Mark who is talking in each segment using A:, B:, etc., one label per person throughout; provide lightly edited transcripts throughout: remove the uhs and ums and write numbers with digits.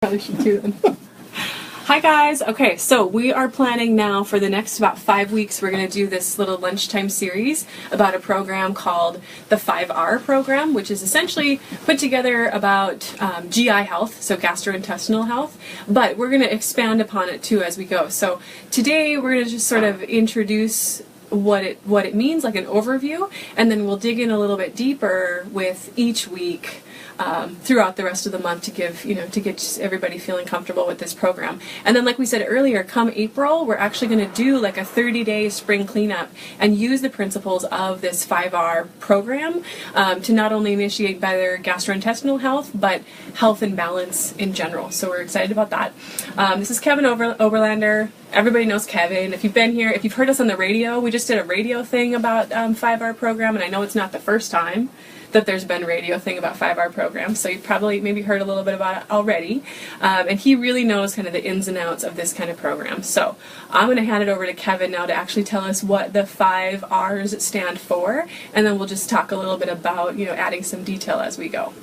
A: Probably should do them. Hi guys. Okay, so we are planning now for the next about 5 weeks. We're going to do this little lunchtime series about a program called the 5R program, which is essentially put together about GI health, so gastrointestinal health, but we're going to expand upon it too as we go. So today we're going to just sort of introduce what it means, like an overview, and then we'll dig in a little bit deeper with each week throughout the rest of the month to get everybody feeling comfortable with this program. And then, like we said earlier, come April, we're actually going to do like a 30-day spring cleanup and use the principles of this 5R program to not only initiate better gastrointestinal health, but health and balance in general. So we're excited about that. This is Kevin Oberlander. Everybody knows Kevin. If you've been here, if you've heard us on the radio, we just did a radio thing about 5R program, and I know it's not the first time that there's been a radio thing about 5R programs, so you've probably maybe heard a little bit about it already. And he really knows kind of the ins and outs of this kind of program. So I'm going to hand it over to Kevin now to actually tell us what the 5 R's stand for, and then we'll just talk a little bit about, adding some detail as we go.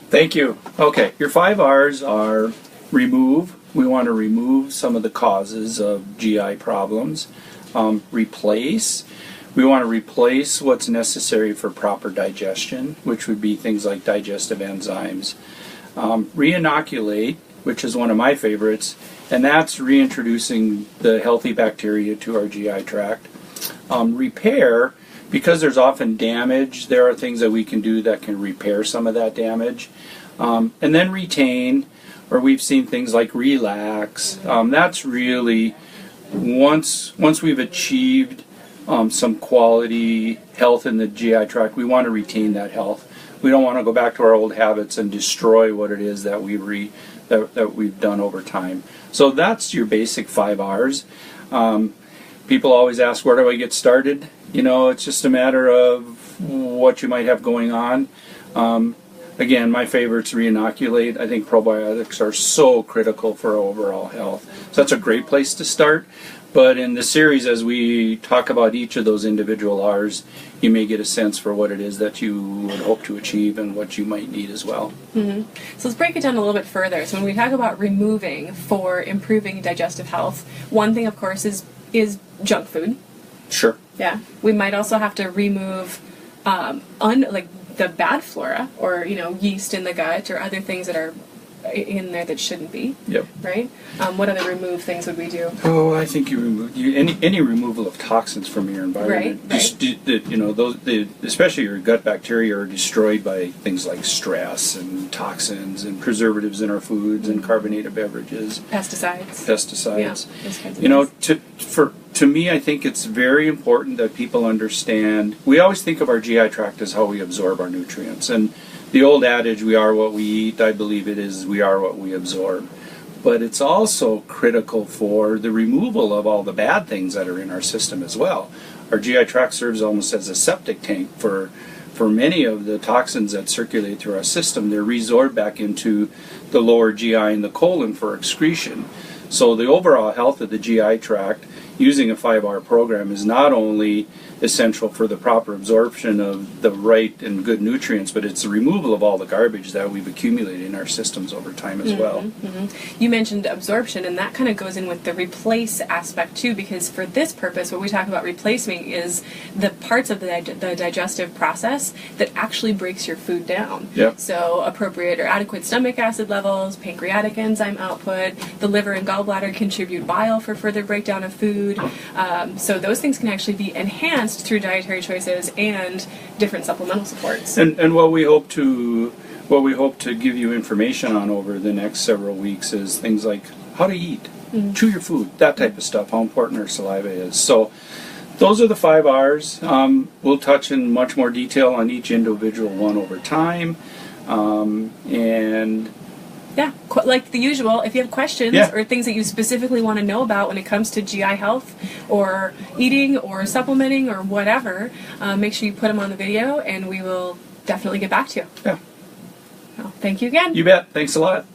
B: Thank you. Okay, your 5 R's are remove. We want to remove some of the causes of GI problems. Replace. We want to replace what's necessary for proper digestion, which would be things like digestive enzymes. Reinoculate, which is one of my favorites, and that's reintroducing the healthy bacteria to our GI tract. Repair, because there's often damage, there are things that we can do that can repair some of that damage. And then retain, or we've seen things like relax. That's really, once we've achieved some quality health in the GI tract, we want to retain that health. We don't want to go back to our old habits and destroy what it is that we've done over time. So that's your basic 5 R's. People always ask, where do I get started? It's just a matter of what you might have going on. Again, my favorite's reinoculate. I think probiotics are so critical for overall health. So that's a great place to start. But in the series, as we talk about each of those individual R's, you may get a sense for what it is that you would hope to achieve and what you might need as well.
A: Mm-hmm. So let's break it down a little bit further. So when we talk about removing for improving digestive health, one thing, of course, is junk food.
B: Sure.
A: Yeah. We might also have to remove like the bad flora, or yeast in the gut, or other things that are in there that shouldn't be. Yep. Right? What other remove things would we do?
B: Oh, I think you remove any removal of toxins from your environment.
A: Right.
B: Especially your gut bacteria are destroyed by things like stress and toxins and preservatives in our foods and carbonated beverages.
A: Pesticides.
B: Yeah,
A: those kinds of things.
B: To me, I think it's very important that people understand. We always think of our GI tract as how we absorb our nutrients, and the old adage, we are what we eat, I believe it is, we are what we absorb. But it's also critical for the removal of all the bad things that are in our system as well. Our GI tract serves almost as a septic tank for many of the toxins that circulate through our system. They're resorbed back into the lower GI and the colon for excretion. So the overall health of the GI tract, using a 5R program, is not only essential for the proper absorption of the right and good nutrients, but it's the removal of all the garbage that we've accumulated in our systems over time as well.
A: Mm-hmm. You mentioned absorption, and that kind of goes in with the replace aspect too, because for this purpose, what we talk about replacing is the parts of the digestive process that actually breaks your food down.
B: Yep.
A: So appropriate or adequate stomach acid levels, pancreatic enzyme output, the liver and gallbladder contribute bile for further breakdown of food. So those things can actually be enhanced through dietary choices and different supplemental supports.
B: And what we hope to give you information on over the next several weeks is things like how to eat, chew your food, that type of stuff, how important our saliva is. So those are the 5 R's. We'll touch in much more detail on each individual one over time. And
A: yeah, like the usual, if you have questions or things that you specifically want to know about when it comes to GI health or eating or supplementing or whatever, make sure you put them on the video and we will definitely get back to you.
B: Yeah.
A: Well, thank you again.
B: You bet. Thanks a lot.